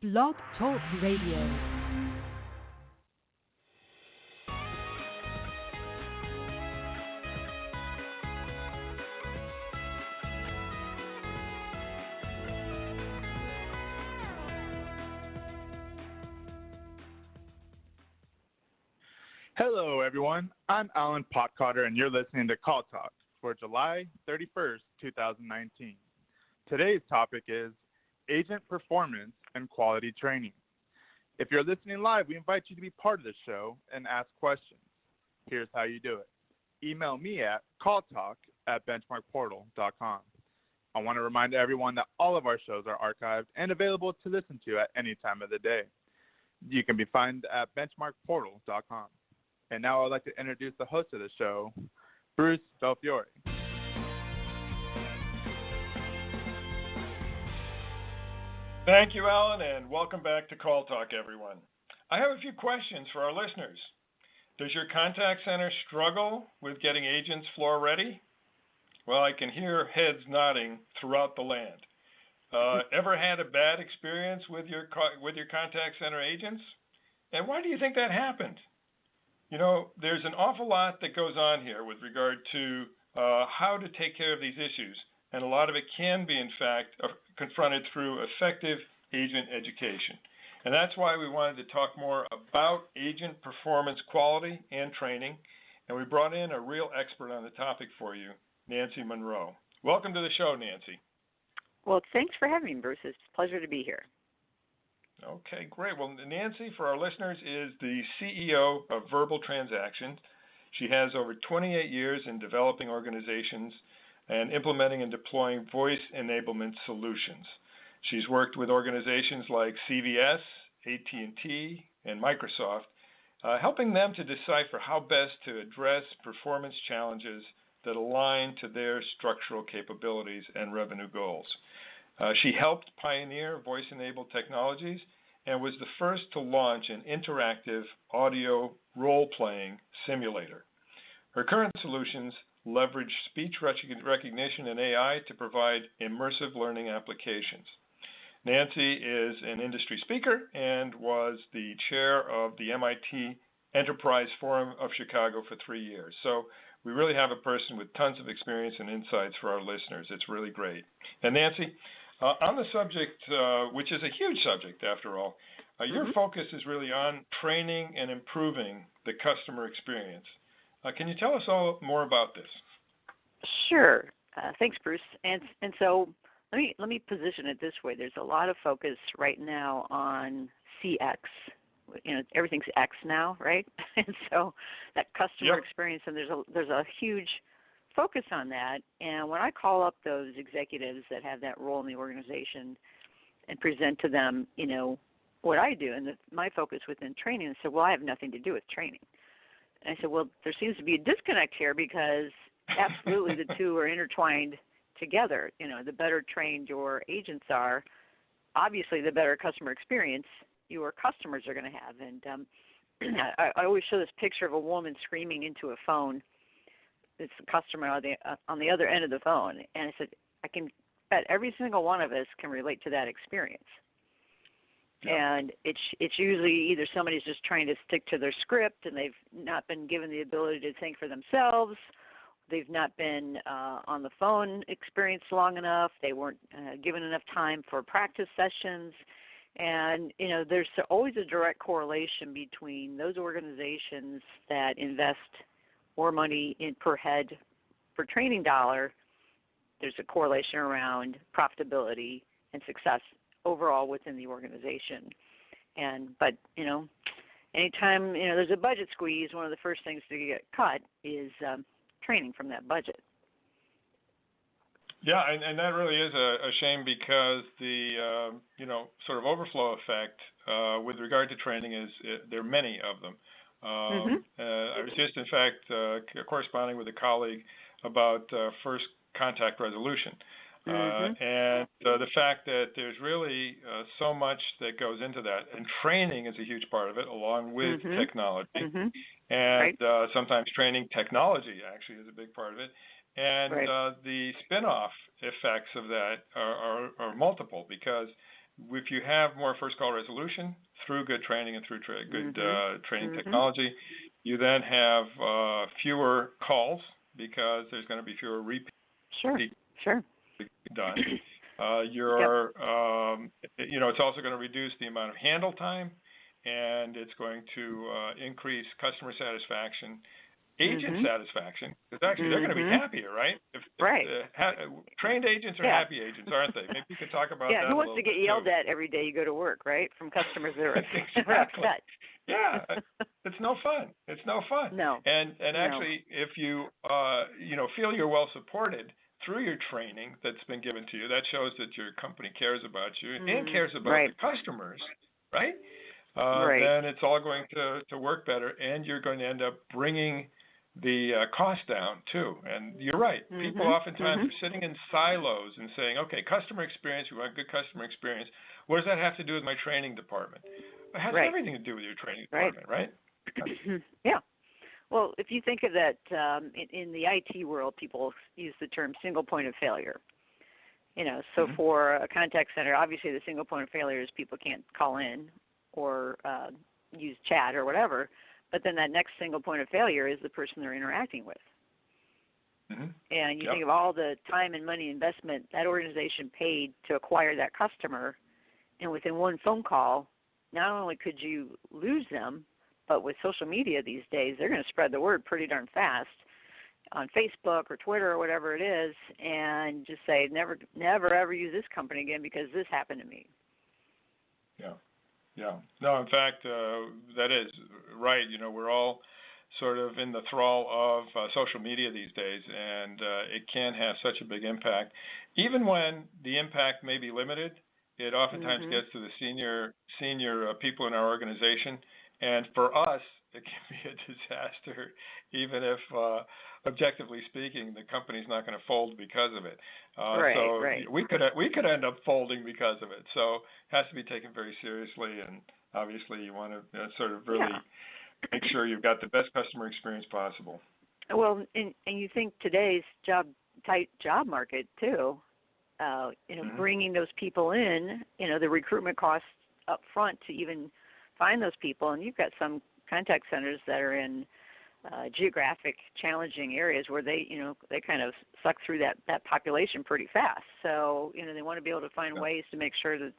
Blog Talk Radio. Hello, everyone. I'm Alan Potcotter, and you're listening to Call Talk for July 31st, 2019. Today's topic is agent performance and quality training. If you're listening live, we invite you to be part of the show and ask questions. Here's how you do it. Email me at calltalk@benchmarkportal.com. I want to remind everyone that all of our shows are archived and available to listen to at any time of the day. You can be found at benchmarkportal.com. And now I'd like to introduce the host of the show, Bruce Belfiore. Thank you, Alan, and welcome back to Call Talk, everyone. I have a few questions for our listeners. Does your contact center struggle with getting agents floor ready? Well, I can hear heads nodding throughout the land. Ever had a bad experience with your contact center agents? And why do you think that happened? You know, there's an awful lot that goes on here with regard to how to take care of these issues. And a lot of it can be, in fact, confronted through effective agent education. And that's why we wanted to talk more about agent performance quality and training. And we brought in a real expert on the topic for you, Nancy Munro. Welcome to the show, Nancy. Well, thanks for having me, Bruce. It's a pleasure to be here. Okay, great. Well, Nancy, for our listeners, is the CEO of Verbal Transactions. She has over 28 years in developing organizations and implementing and deploying voice enablement solutions. She's worked with organizations like CVS, AT&T, and Microsoft, helping them to decipher how best to address performance challenges that align to their structural capabilities and revenue goals. She helped pioneer voice-enabled technologies and was the first to launch an interactive audio role-playing simulator. Her current solutions leverage speech recognition and AI to provide immersive learning applications. Nancy is an industry speaker and was the chair of the MIT Enterprise Forum of Chicago for 3 years. So we really have a person with tons of experience and insights for our listeners. It's really great. And Nancy, on the subject, which is a huge subject after all, your focus is really on training and improving the customer experience. Can you tell us all more about this? Sure. Thanks, Bruce. And so let me position it this way. There's a lot of focus right now on CX. You know, everything's X now, right? And so that customer experience, and there's a huge focus on that. And when I call up those executives that have that role in the organization and present to them, you know, what I do, and my focus within training, I said, well, I have nothing to do with training. And I said, well, there seems to be a disconnect here because absolutely the two are intertwined together. You know, the better trained your agents are, obviously the better customer experience your customers are going to have. And I always show this picture of a woman screaming into a phone. It's the customer on the other end of the phone. And I said, I can bet every single one of us can relate to that experience. Yep. And it's usually either somebody's just trying to stick to their script and they've not been given the ability to think for themselves. They've not been on the phone experience long enough. They weren't given enough time for practice sessions. And, you know, there's always a direct correlation between those organizations that invest more money in per head per training dollar. There's a correlation around profitability and success overall within the organization. But, you know, anytime, you know, there's a budget squeeze, one of the first things to get cut is training from that budget. Yeah, and that really is a shame because the, you know, sort of overflow effect with regard to training is there are many of them. I was just, in fact, corresponding with a colleague about first contact resolution. And the fact that there's really so much that goes into that. And training is a huge part of it, along with technology. And sometimes training technology actually is a big part of it. And the spin-off effects of that are multiple because if you have more first call resolution through good training and through good training Mm-hmm. technology, you then have fewer calls because there's going to be fewer repeats Sure. done. It's also going to reduce the amount of handle time, and it's going to increase customer satisfaction, agent satisfaction, because actually they're going to be happier, right? Trained agents are happy agents, aren't they? Maybe you could talk about that a little bit. Yeah, who wants to get yelled at every day you go to work, right? From customers that are upset. Yeah, it's no fun. It's no fun. No. And actually, if you feel you're well supported through your training that's been given to you, that shows that your company cares about you and cares about the customers, right? Then it's all going to work better, and you're going to end up bringing the cost down too. And you're right. People oftentimes are sitting in silos and saying, okay, customer experience, we want good customer experience. What does that have to do with my training department? It has everything to do with your training department, right? Yeah. Well, if you think of that, in the IT world, people use the term single point of failure. So for a contact center, obviously the single point of failure is people can't call in or use chat or whatever, but then that next single point of failure is the person they're interacting with. And you think of all the time and money investment that organization paid to acquire that customer, and within one phone call, not only could you lose them, but with social media these days, they're going to spread the word pretty darn fast on Facebook or Twitter or whatever it is, and just say, never ever use this company again because this happened to me. Yeah. No, in fact, that is right. We're all sort of in the thrall of social media these days, and it can have such a big impact. Even when the impact may be limited, it oftentimes gets to the senior people in our organization. And for us, it can be a disaster, even if, objectively speaking, the company's not going to fold because of it. We could end up folding because of it. So it has to be taken very seriously, and obviously you want to sort of really make sure you've got the best customer experience possible. Well, and you think today's tight job market too. Bringing those people in, the recruitment costs up front to even find those people, and you've got some contact centers that are in geographic challenging areas where they kind of suck through that population pretty fast. So, they want to be able to find ways to make sure that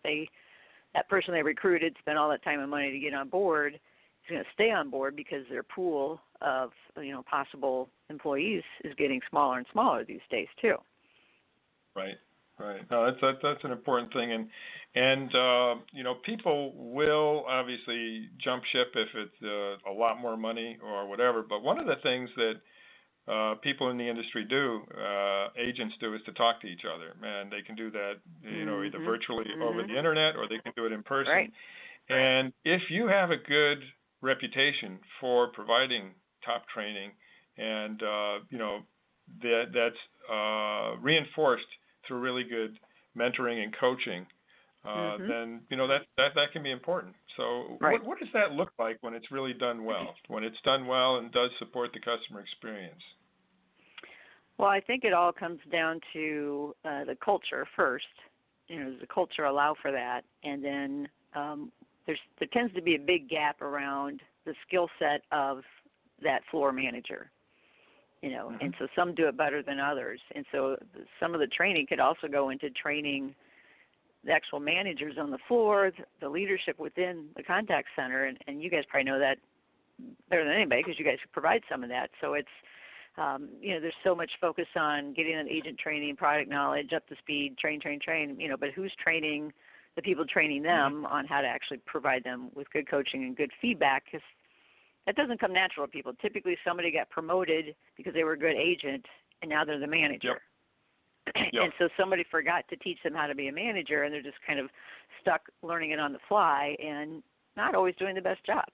that person they recruited, spent all that time and money to get on board, is going to stay on board because their pool of, possible employees is getting smaller and smaller these days too. Right. No, that's an important thing, and people will obviously jump ship if it's a lot more money or whatever. But one of the things that people in the industry do, agents do, is to talk to each other, and they can do that, either virtually over the internet or they can do it in person. Right. And if you have a good reputation for providing top training, and that's reinforced through really good mentoring and coaching, then that can be important. So what does that look like when it's really done well? When it's done well and does support the customer experience? Well, I think it all comes down to the culture first. Does the culture allow for that? And then there tends to be a big gap around the skill set of that floor manager. And so some do it better than others. And so some of the training could also go into training the actual managers on the floor, the leadership within the contact center. And you guys probably know that better than anybody because you guys provide some of that. So it's, there's so much focus on getting an agent training, product knowledge, up to speed, train, but who's training the people training them on how to actually provide them with good coaching and good feedback? Because that doesn't come natural to people. Typically, somebody got promoted because they were a good agent, and now they're the manager. And so somebody forgot to teach them how to be a manager, and they're just kind of stuck learning it on the fly and not always doing the best job.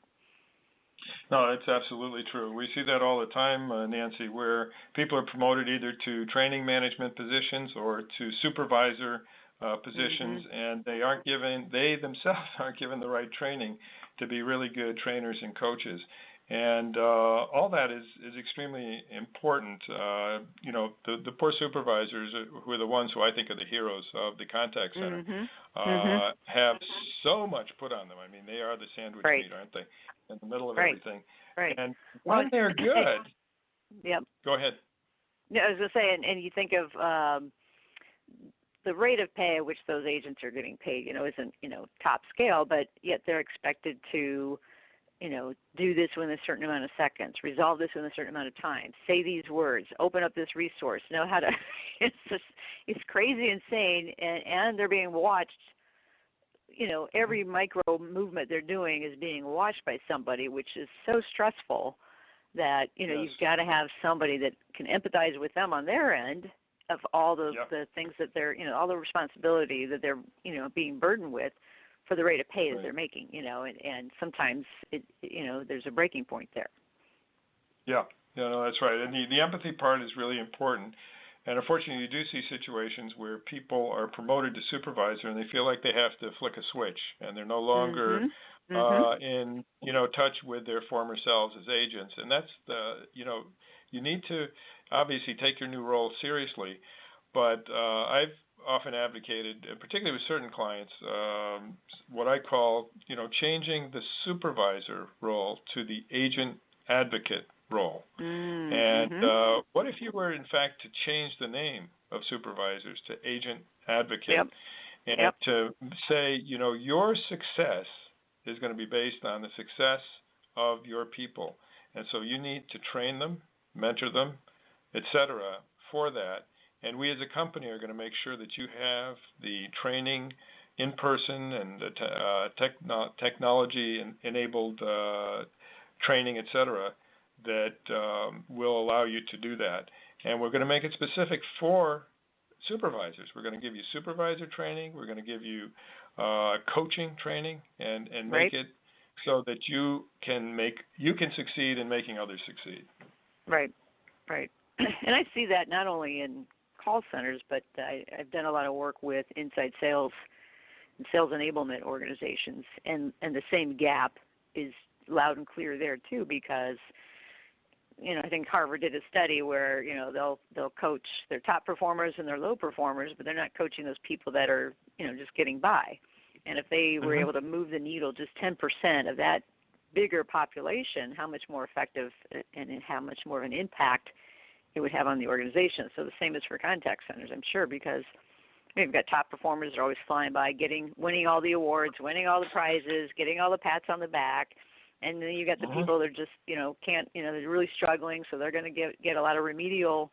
No, that's absolutely true. We see that all the time, Nancy, where people are promoted either to training management positions or to supervisor positions, and they themselves aren't given the right training to be really good trainers and coaches. And all that is extremely important. The poor supervisors, who are the ones who I think are the heroes of the contact center, have so much put on them. I mean, they are the sandwich meat, aren't they? In the middle of everything. Right. And when they're good, yep. Go ahead. Yeah, I was going to say, and you think of the rate of pay at which those agents are getting paid, isn't, top scale, but yet they're expected to, do this within a certain amount of seconds, resolve this within a certain amount of time, say these words, open up this resource, know how to, it's crazy insane, and they're being watched. Every micro movement they're doing is being watched by somebody, which is so stressful that, Yes. you've got to have somebody that can empathize with them on their end of all the things that they're, all the responsibility that they're, being burdened with for the rate of pay that they're making, and sometimes there's a breaking point there. Yeah, that's right. And the empathy part is really important. And unfortunately, you do see situations where people are promoted to supervisor and they feel like they have to flick a switch, and they're no longer in touch with their former selves as agents. And that's you need to obviously take your new role seriously. But I've often advocated, particularly with certain clients, what I call changing the supervisor role to the agent advocate role. And what if you were, in fact, to change the name of supervisors to agent advocate, and to say, your success is going to be based on the success of your people. And so you need to train them, mentor them, etc. for that. And we as a company are going to make sure that you have the training in person and the technology-enabled training, etc., that will allow you to do that. And we're going to make it specific for supervisors. We're going to give you supervisor training. We're going to give you coaching training, and make it so that you can succeed in making others succeed. Right. And I see that not only in call centers, but I've done a lot of work with inside sales and sales enablement organizations, and the same gap is loud and clear there too, because I think Harvard did a study where they'll coach their top performers and their low performers, but they're not coaching those people that are just getting by. And if they were able to move the needle just 10% of that bigger population, how much more effective and how much more of an impact it would have on the organization. So the same is for contact centers, I'm sure, because we've got top performers that are always flying by, winning all the awards, winning all the prizes, getting all the pats on the back. And then you got the people that are just, can't, they're really struggling, so they're going to get a lot of remedial,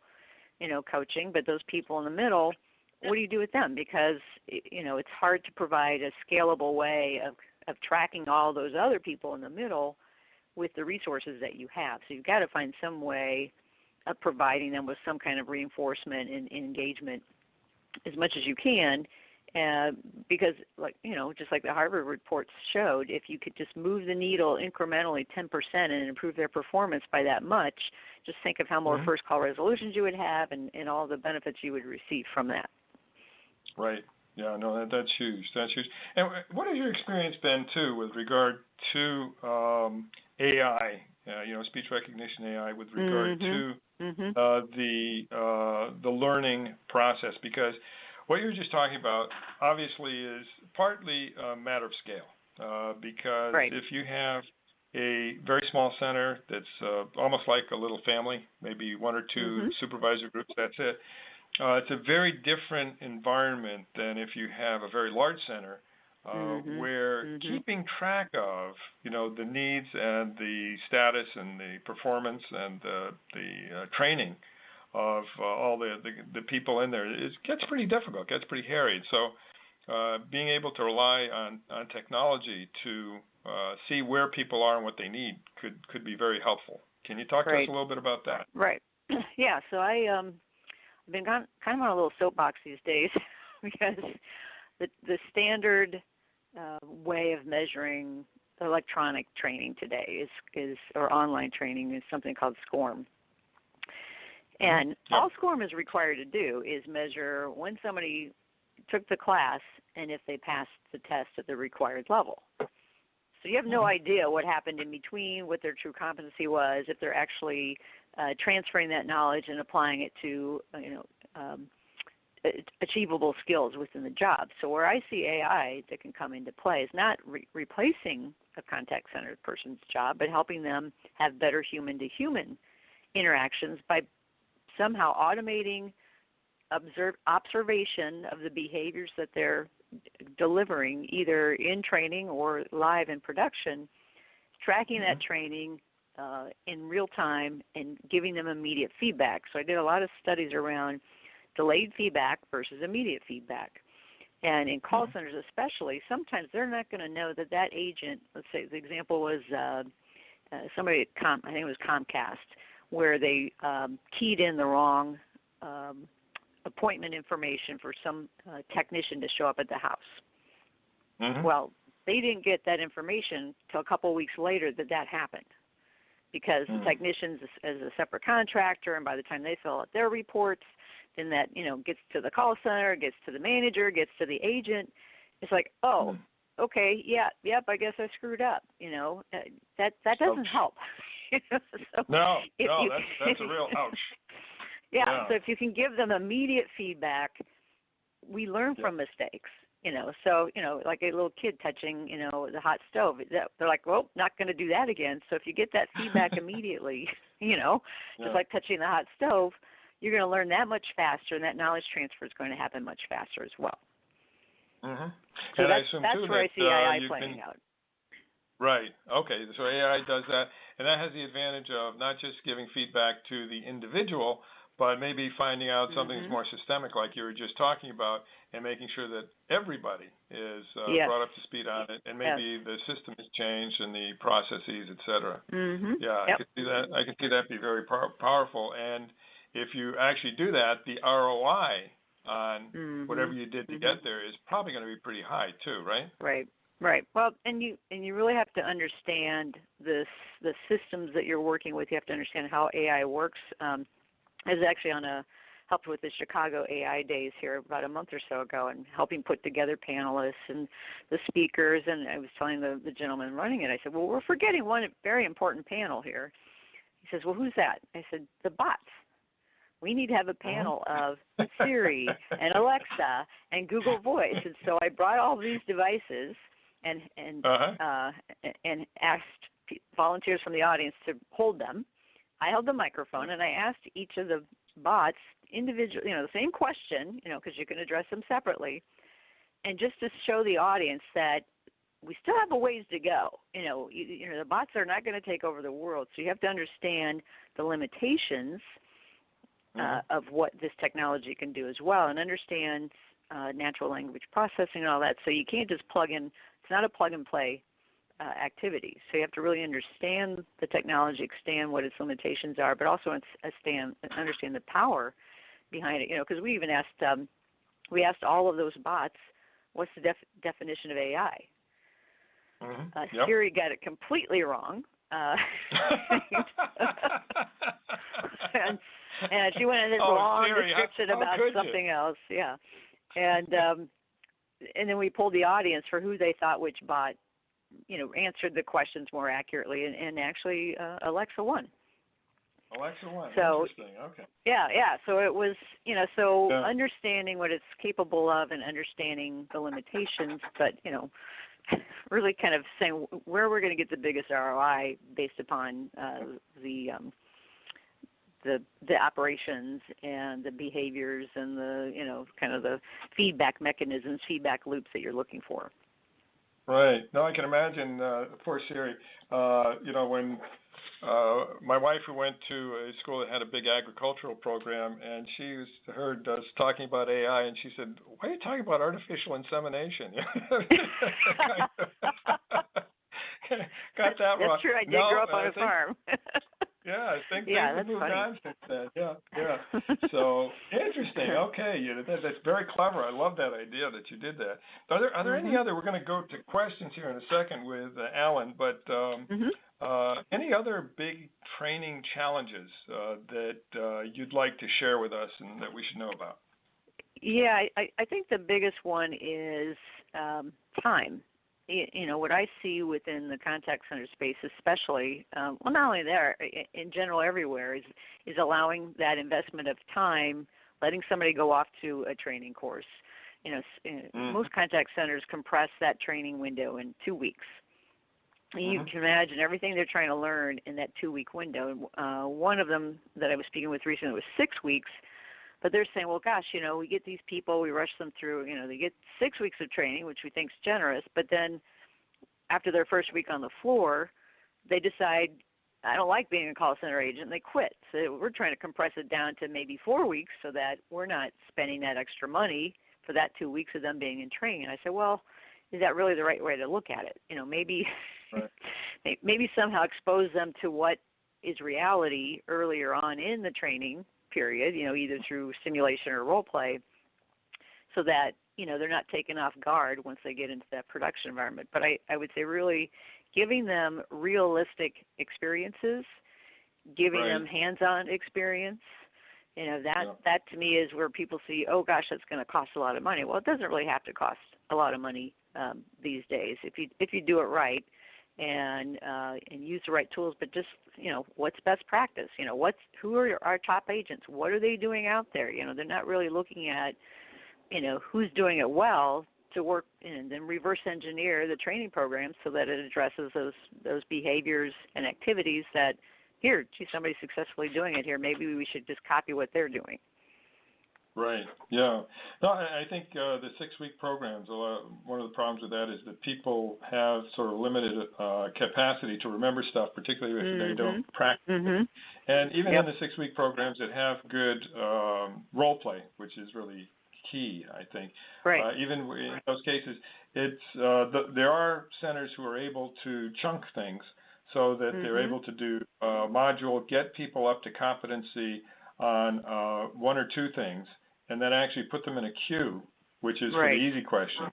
coaching. But those people in the middle, what do you do with them? Because, it's hard to provide a scalable way of tracking all those other people in the middle with the resources that you have. So you've got to find some way of providing them with some kind of reinforcement and engagement as much as you can. Because, just like the Harvard reports showed, if you could just move the needle incrementally 10% and improve their performance by that much, just think of how more first call resolutions you would have and all the benefits you would receive from that. Right. Yeah, no, that's huge. That's huge. And what has your experience been, too, with regard to AI, speech recognition AI, with regard to the learning process? Because what you're just talking about obviously is partly a matter of scale, because if you have a very small center that's almost like a little family, maybe one or two supervisor groups, that's it. It's a very different environment than if you have a very large center where keeping track of, the needs and the status and the performance and the training of all the people in there, it gets pretty difficult, gets pretty hairy. So being able to rely on technology to see where people are and what they need could be very helpful. Can you talk to us a little bit about that? Right. Yeah, so I've been kind of on a little soapbox these days because the standard way of measuring electronic training today is or online training is something called SCORM. And all SCORM is required to do is measure when somebody took the class and if they passed the test at the required level. So you have no idea what happened in between, what their true competency was, if they're actually transferring that knowledge and applying it to, achievable skills within the job. So where I see AI that can come into play is not replacing a contact center person's job, but helping them have better human-to-human interactions by somehow automating observation of the behaviors that they're delivering, either in training or live in production, tracking that training in real time and giving them immediate feedback. So I did a lot of studies around delayed feedback versus immediate feedback. And in call centers especially, sometimes they're not going to know that that agent, let's say the example was somebody at I think it was Comcast, where they keyed in the wrong appointment information for some technician to show up at the house. Well, they didn't get that information until a couple of weeks later that happened, because the technicians as a separate contractor, and by the time they fill out their reports, then that gets to the call center, gets to the manager, gets to the agent. It's like, oh, okay, yep, I guess I screwed up. That doesn't help. So no, that's a real ouch. Yeah, so if you can give them immediate feedback, we learn from mistakes. So like a little kid touching the hot stove, they're like, well, not going to do that again. So if you get that feedback immediately, just like touching the hot stove, you're going to learn that much faster, and that knowledge transfer is going to happen much faster as well. So and that's where I see AI playing out. Right. Okay. So AI does that, and that has the advantage of not just giving feedback to the individual, but maybe finding out something that's more systemic, like you were just talking about, and making sure that everybody is brought up to speed on it, and maybe the system has changed and the processes, et cetera. I can see that. I can see that be very powerful. And if you actually do that, the ROI on whatever you did to get there is probably going to be pretty high too, right? Right. Well, and you really have to understand the systems that you're working with. You have to understand how AI works. I was actually helped with the Chicago AI Days here about a month or so ago, and helping put together panelists and the speakers. And I was telling the gentleman running it, I said, well, we're forgetting one very important panel here. He says, well, who's that? I said, the bots. We need to have a panel of Siri and Alexa and Google Voice. And so I brought all these devices and asked volunteers from the audience to hold them. I held the microphone, and I asked each of the bots individually, the same question, because you can address them separately, and just to show the audience that we still have a ways to go. The bots are not going to take over the world, so you have to understand the limitations of what this technology can do as well, and understand natural language processing and all that. So you can't just plug in. It's not a plug and play activity. So you have to really understand the technology, understand what its limitations are, but also understand the power behind it. Because we even asked all of those bots, what's the definition of AI? Siri got it completely wrong. And she went into this long description about something else. Yeah. And then we pulled the audience for who they thought which bot answered the questions more accurately, and actually Alexa won. Alexa won. So, interesting. Okay. Yeah. So it was, understanding what it's capable of and understanding the limitations, but really kind of saying where we're going to get the biggest ROI based upon the operations and the behaviors and the kind of the feedback mechanisms, feedback loops that you're looking for. Right. No, I can imagine. Poor Siri. When my wife, who went to a school that had a big agricultural program, and she heard us talking about AI, and she said, "Why are you talking about artificial insemination?" Got that wrong. That's true. I did grow up on a farm. Yeah, I think things have moved on since then. Yeah. So interesting. Okay, that's very clever. I love that idea that you did that. Are there any other? We're going to go to questions here in a second with Alan, but any other big training challenges that you'd like to share with us and that we should know about? Yeah, I think the biggest one is time. what I see within the contact center space, especially, well, not only there, in general everywhere, is allowing that investment of time, letting somebody go off to a training course. Most contact centers compress that training window in 2 weeks. You can imagine everything they're trying to learn in that 2-week window. One of them that I was speaking with recently was 6 weeks, but they're saying, well, gosh, we get these people, we rush them through, they get 6 weeks of training, which we think is generous, but then after their first week on the floor, they decide, I don't like being a call center agent, and they quit. So we're trying to compress it down to maybe 4 weeks so that we're not spending that extra money for that 2 weeks of them being in training. And I said, well, is that really the right way to look at it? Maybe right. Maybe somehow expose them to what is reality earlier on in the training period, either through simulation or role play, so that, they're not taken off guard once they get into that production environment. But I would say really giving them realistic experiences, giving right. them hands-on experience, that to me is where people see, oh gosh, that's going to cost a lot of money. Well, it doesn't really have to cost a lot of money these days if you do it right and use the right tools. But just what's best practice? Who are our top agents? What are they doing out there? They're not really looking at who's doing it well to work and then reverse engineer the training program so that it addresses those behaviors and activities that, here, gee, somebody's successfully doing it here. Maybe we should just copy what they're doing. Right. Yeah. No, I think the 6-week programs, one of the problems with that is that people have sort of limited capacity to remember stuff, particularly if they don't practice it. And even in the 6-week programs that have good role play, which is really key, I think. Right. Even in those cases, it's there are centers who are able to chunk things so that they're able to do module, get people up to competency on 1 or 2 things, and then actually put them in a queue, which is for the easy question.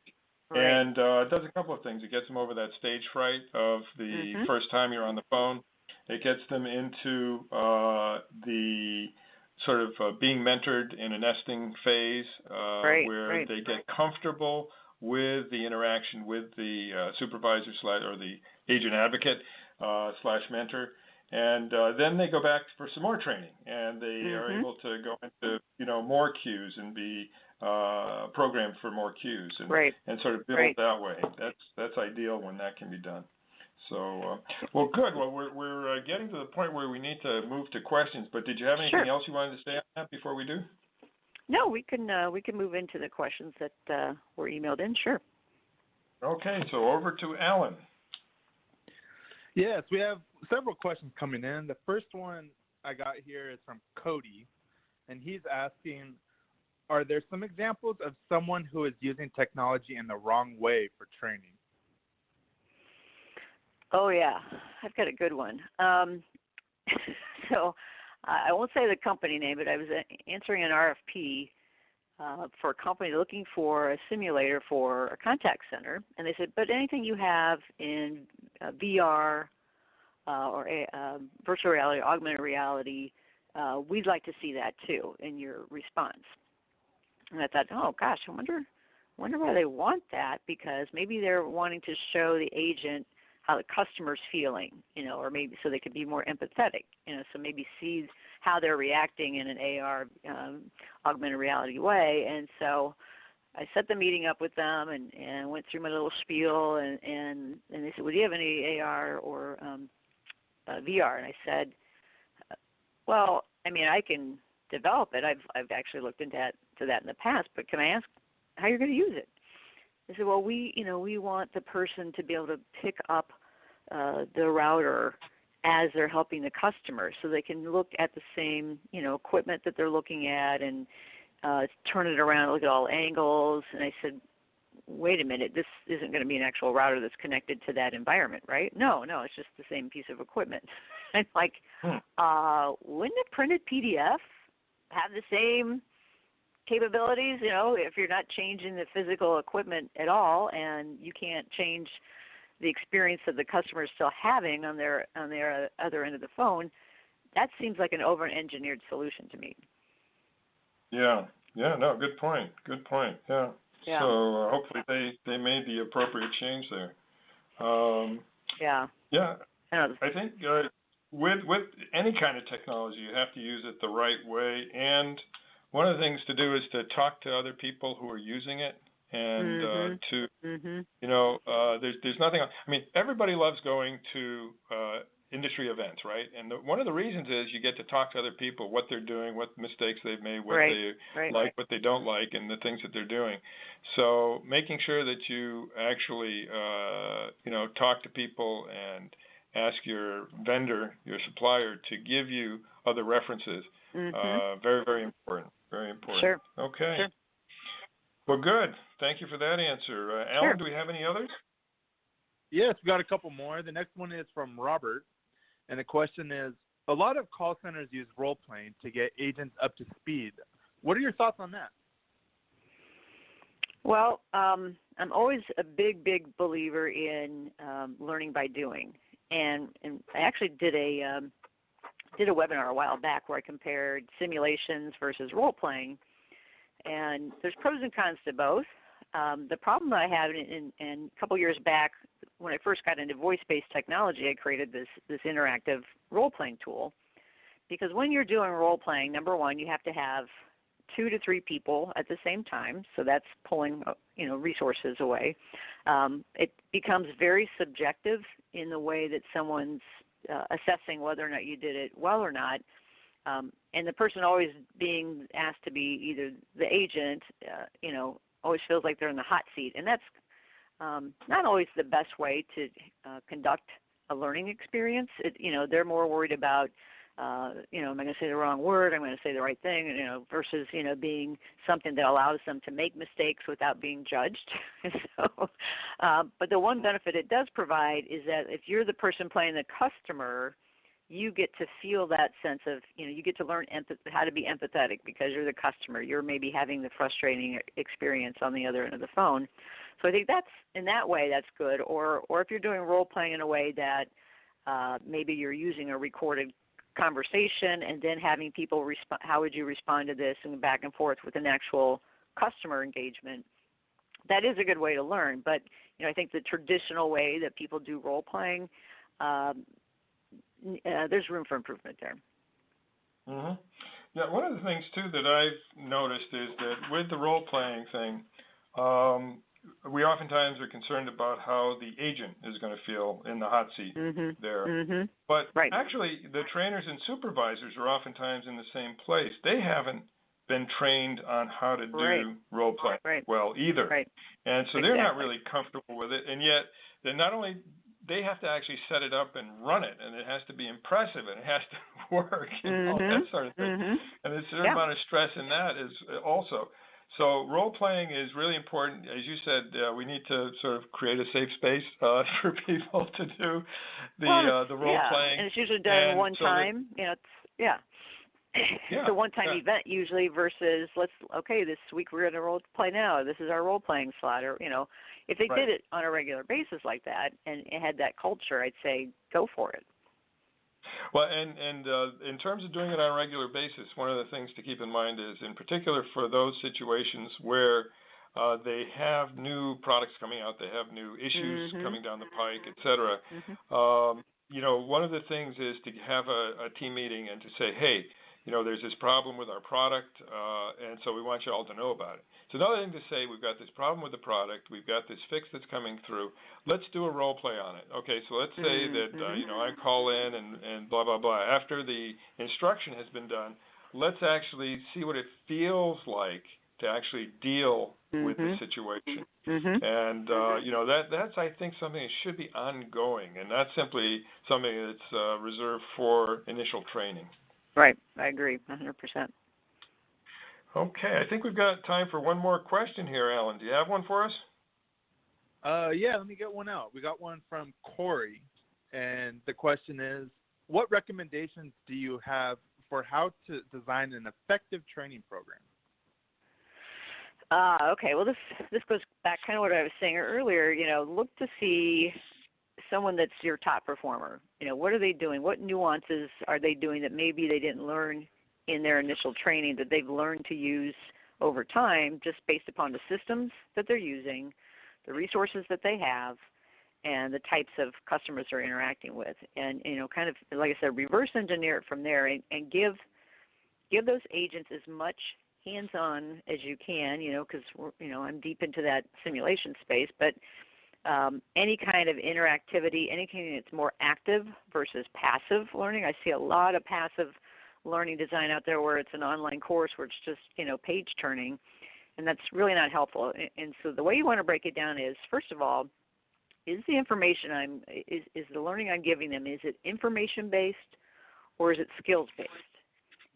Right. And it does a couple of things. It gets them over that stage fright of the first time you're on the phone. It gets them into the sort of being mentored in a nesting phase where they get comfortable with the interaction with the supervisor or the agent advocate / mentor. And then they go back for some more training, and they are able to go into more queues and be programmed for more queues and sort of build that way. That's ideal when that can be done. So, well, good. Well, we're getting to the point where we need to move to questions. But did you have anything else you wanted to say on that before we do? No, we can move into the questions that were emailed in. Sure. Okay, so over to Alan. Yes, we have several questions coming in. The first one I got here is from Cody, and he's asking, are there some examples of someone who is using technology in the wrong way for training? Oh, yeah. I've got a good one. So I won't say the company name, but I was answering an RFP for a company looking for a simulator for a contact center. And they said, but anything you have in VR or virtual reality, augmented reality, we'd like to see that too in your response. And I thought, oh, gosh, I wonder why they want that, because maybe they're wanting to show the agent how the customer's feeling, or maybe so they could be more empathetic, so maybe see how they're reacting in an AR augmented reality way. And so I set the meeting up with them and went through my little spiel, and they said, well, do you have any AR or VR? And I said, well, I mean, I can develop it. I've actually looked into that in the past, but can I ask how you're going to use it? They said, well, we want the person to be able to pick up the router as they're helping the customer, so they can look at the same, equipment that they're looking at and turn it around, look at all angles. And I said, wait a minute, this isn't going to be an actual router that's connected to that environment, right? No, it's just the same piece of equipment. I'm like, wouldn't a printed PDF have the same capabilities, if you're not changing the physical equipment at all, and you can't change the experience that the customer is still having on their other end of the phone? That seems like an over-engineered solution to me. Yeah, no, good point. Yeah. Yeah. So hopefully they made the appropriate change there. Yeah. Yeah. I I think with any kind of technology, you have to use it the right way. And one of the things to do is to talk to other people who are using it, and there's nothing. I mean, everybody loves going to industry events, right? And one of the reasons is you get to talk to other people, what they're doing, what mistakes they've made, what they like, what they don't like, and the things that they're doing. So making sure that you actually talk to people and ask your vendor, your supplier, to give you other references. Very, very important. Very important. Sure. Okay. Sure. Well, good. Thank you for that answer. Alan, do we have any others? Yes, we got a couple more. The next one is from Robert, and the question is, a lot of call centers use role-playing to get agents up to speed. What are your thoughts on that? Well, I'm always a big believer in learning by doing. And I actually did a webinar a while back where I compared simulations versus role playing, and there's pros and cons to both. The problem that I had in a couple years back when I first got into voice-based technology, I created this interactive role playing tool, because when you're doing role playing, number one, you have to have 2 to 3 people at the same time, so that's pulling resources away. It becomes very subjective in the way that someone's assessing whether or not you did it well or not, and the person always being asked to be either the agent, always feels like they're in the hot seat, and that's not always the best way to conduct a learning experience. They're more worried about am I going to say the wrong word? I'm going to say the right thing, versus, being something that allows them to make mistakes without being judged. But the one benefit it does provide is that if you're the person playing the customer, you get to feel that sense of, you get to learn how to be empathetic because you're the customer. You're maybe having the frustrating experience on the other end of the phone. So I think in that way, that's good. Or if you're doing role playing in a way that maybe you're using a recorded conversation and then having people respond, how would you respond to this, and back and forth with an actual customer engagement, that is a good way to learn. But I think the traditional way that people do role playing, there's room for improvement there. Mm-hmm. Yeah, one of the things too that I've noticed is that with the role playing thing, we oftentimes are concerned about how the agent is going to feel in the hot seat there. But actually, the trainers and supervisors are oftentimes in the same place. They haven't been trained on how to do role play well either. And so they're not really comfortable with it. And yet, they're not only they have to actually set it up and run it, and it has to be impressive, and it has to work, and all that sort of thing. And there's a certain amount of stress in that is also. So role playing is really important. As you said, we need to sort of create a safe space for people to do the role playing. And it's usually done one time. It's a one-time event usually versus this week we're going to role play now. This is our role playing slot, or if they did it on a regular basis like that and it had that culture, I'd say go for it. Well, and in terms of doing it on a regular basis, one of the things to keep in mind is, in particular for those situations where they have new products coming out, they have new issues coming down the pike, et cetera. One of the things is to have a team meeting and to say, hey, there's this problem with our product, and so we want you all to know about it. It's another thing to say, we've got this problem with the product, we've got this fix that's coming through, let's do a role play on it. Okay, so let's say that, I call in and blah, blah, blah. After the instruction has been done, let's actually see what it feels like to actually deal with the situation. And, that's, I think, something that should be ongoing, and not simply something that's reserved for initial training. Right, I agree, 100%. Okay, I think we've got time for one more question here, Alan. Do you have one for us? Yeah, let me get one out. We got one from Corey, and the question is, what recommendations do you have for how to design an effective training program? Okay, well, this goes back kind of what I was saying earlier. Look to see someone that's your top performer. What are they doing? What nuances are they doing that maybe they didn't learn in their initial training that they've learned to use over time just based upon the systems that they're using, the resources that they have, and the types of customers they're interacting with. And, kind of, like I said, reverse engineer it from there and give those agents as much hands-on as you can, because, I'm deep into that simulation space, but any kind of interactivity, anything that's more active versus passive learning. I see a lot of passive learning design out there where it's an online course where it's just, page turning, and that's really not helpful. And so the way you want to break it down is, first of all, is the information is the learning I'm giving them, is it information-based or is it skills-based?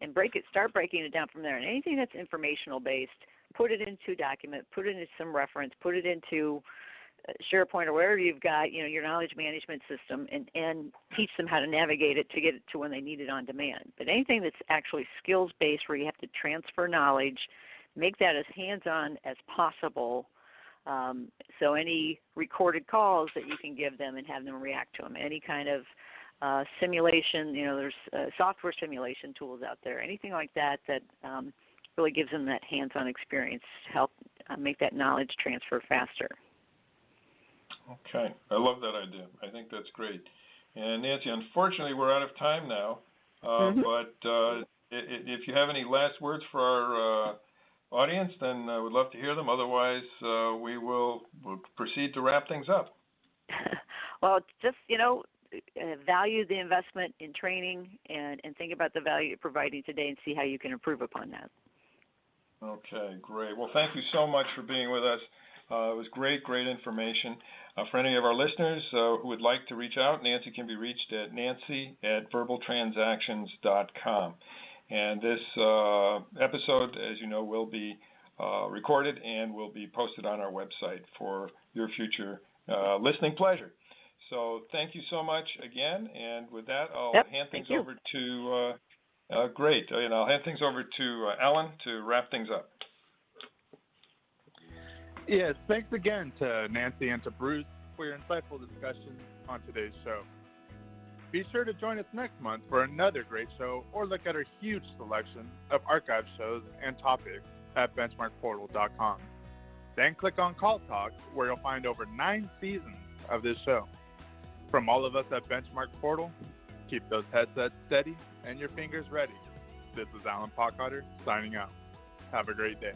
And start breaking it down from there. And anything that's informational-based, put it into a document, put it into some reference, put it into SharePoint or wherever you've got, your knowledge management system, and teach them how to navigate it to get it to when they need it on demand. But anything that's actually skills-based where you have to transfer knowledge, make that as hands-on as possible. So any recorded calls that you can give them and have them react to them, any kind of simulation, there's software simulation tools out there, anything like that really gives them that hands-on experience to help make that knowledge transfer faster. Okay, I love that idea. I think that's great. And Nancy, unfortunately, we're out of time now. But if you have any last words for our audience, then I would love to hear them. Otherwise, we'll proceed to wrap things up. Well, just value the investment in training and think about the value you're providing today and see how you can improve upon that. Okay, great. Well, thank you so much for being with us. It was great information. For any of our listeners who would like to reach out, Nancy can be reached at nancy@verbaltransactions.com. And this episode, as you know, will be recorded and will be posted on our website for your future listening pleasure. So thank you so much again. And with that, I'll hand things over to great. And I'll hand things over to Alan to wrap things up. Yes, thanks again to Nancy and to Bruce for your insightful discussion on today's show. Be sure to join us next month for another great show or look at our huge selection of archive shows and topics at BenchmarkPortal.com. Then click on Call Talks, where you'll find over 9 seasons of this show. From all of us at Benchmark Portal, keep those headsets steady and your fingers ready. This is Alan Pockhotter signing out. Have a great day.